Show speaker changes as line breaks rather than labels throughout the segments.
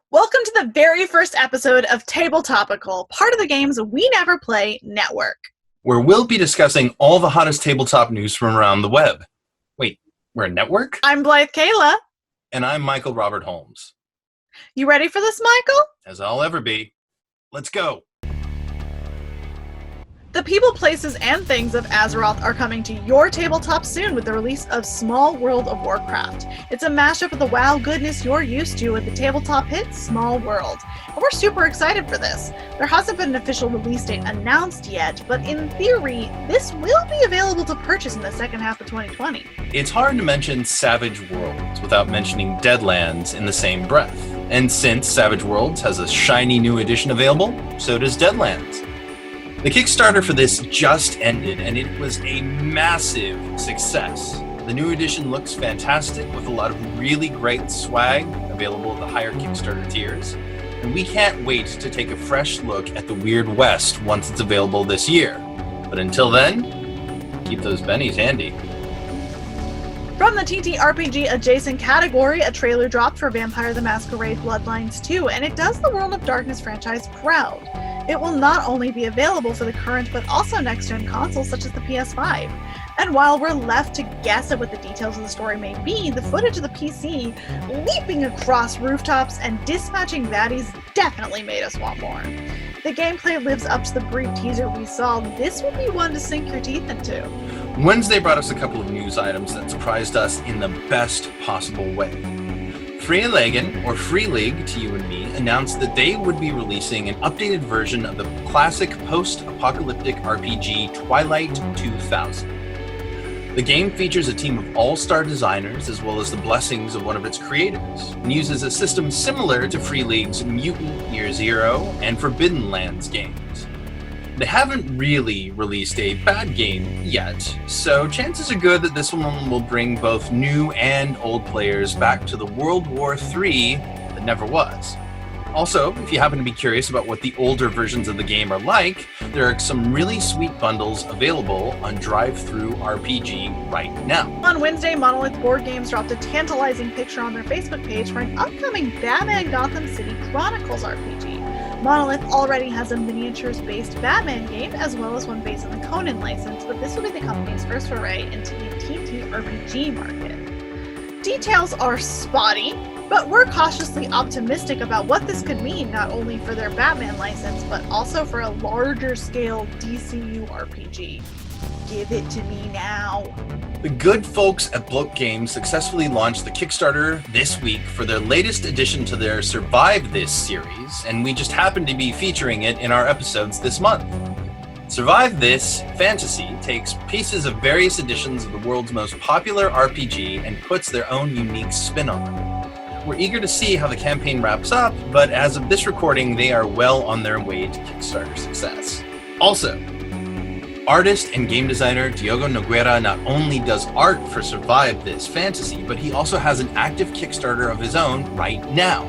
Welcome to the very first episode of Topical, part of the Games We Never Play network,
where we'll be discussing all the hottest tabletop news from around the web. Wait, we're a network?
I'm Blythe Kala.
And I'm Michael Robert Holmes.
You ready for this, Michael?
As I'll ever be. Let's go.
The people, places, and things of Azeroth are coming to your tabletop soon with the release of Small World of Warcraft. It's a mashup of the WoW goodness you're used to with the tabletop hit Small World. And we're super excited for this. There hasn't been an official release date announced yet, but in theory, this will be available to purchase in the second half of 2020.
It's hard to mention Savage Worlds without mentioning Deadlands in the same breath. And since Savage Worlds has a shiny new edition available, so does Deadlands. The Kickstarter for this just ended, and it was a massive success. The new edition looks fantastic with a lot of really great swag available at the higher Kickstarter tiers, and we can't wait to take a fresh look at the Weird West once it's available this year. But until then, keep those bennies handy.
From the DTRPG adjacent category, a trailer dropped for Vampire the Masquerade Bloodlines 2, and it does the World of Darkness franchise proud. It will not only be available for the current but also next-gen consoles such as the PS5. And while we're left to guess at what the details of the story may be, the footage of the PC leaping across rooftops and dispatching baddies definitely made us want more. The gameplay lives up to the brief teaser we saw. This will be one to sink your teeth into.
Wednesday brought us a couple of news items that surprised us in the best possible way. Free League to you and me announced that they would be releasing an updated version of the classic post-apocalyptic RPG Twilight 2000. The game features a team of all-star designers as well as the blessings of one of its creators, and uses a system similar to Free League's Mutant Year Zero and Forbidden Lands games. They haven't really released a bad game yet, so chances are good that this one will bring both new and old players back to the World War III that never was. Also, if you happen to be curious about what the older versions of the game are like, there are some really sweet bundles available on DriveThruRPG right now.
On Wednesday, Monolith Board Games dropped a tantalizing picture on their Facebook page for an upcoming Batman Gotham City Chronicles RPG. Monolith already has a miniatures-based Batman game, as well as one based on the Conan license, but this will be the company's first foray into the DTRPG market. Details are spotty, but we're cautiously optimistic about what this could mean, not only for their Batman license, but also for a larger-scale DCU RPG. Give it to me now.
The good folks at Bloke Games successfully launched the Kickstarter this week for their latest addition to their Survive This series, and we just happened to be featuring it in our episodes this month. Survive This Fantasy takes pieces of various editions of the world's most popular RPG and puts their own unique spin on them. We're eager to see how the campaign wraps up, but as of this recording, they are well on their way to Kickstarter success. Also, artist and game designer Diogo Nogueira not only does art for Survive This Fantasy, but he also has an active Kickstarter of his own right now.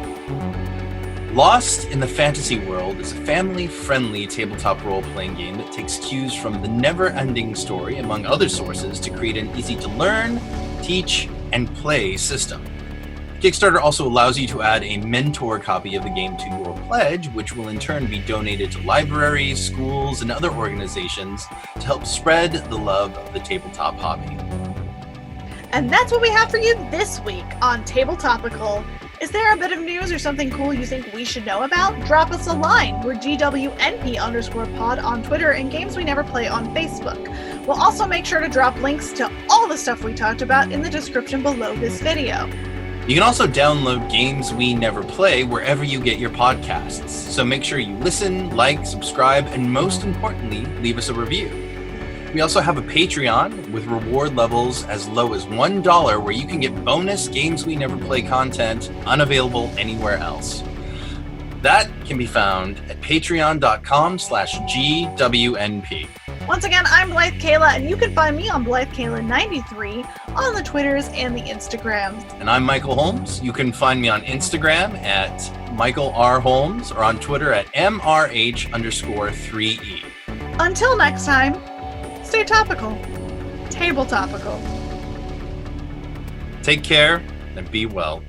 Lost in the Fantasy World is a family-friendly tabletop role-playing game that takes cues from the never-ending story, among other sources, to create an easy-to-learn, teach, and play system. Kickstarter also allows you to add a mentor copy of the game to your pledge, which will in turn be donated to libraries, schools, and other organizations to help spread the love of the tabletop hobby.
And that's what we have for you this week on Topical. Is there a bit of news or something cool you think we should know about? Drop us a line. We're GWNP_pod on Twitter and Games We Never Play on Facebook. We'll also make sure to drop links to all the stuff we talked about in the description below this video.
You can also download Games We Never Play wherever you get your podcasts, so make sure you listen, like, subscribe, and most importantly, leave us a review. We also have a Patreon with reward levels as low as $1 where you can get bonus Games We Never Play content unavailable anywhere else. That can be found at patreon.com/GWNP.
Once again, I'm Blythe Kala, and you can find me on Blythe Kala93 on the Twitters and the Instagrams.
And I'm Michael Holmes. You can find me on Instagram at Michael R. Holmes or on Twitter at MRH_3E.
Until next time, stay topical. Topical.
Take care and be well.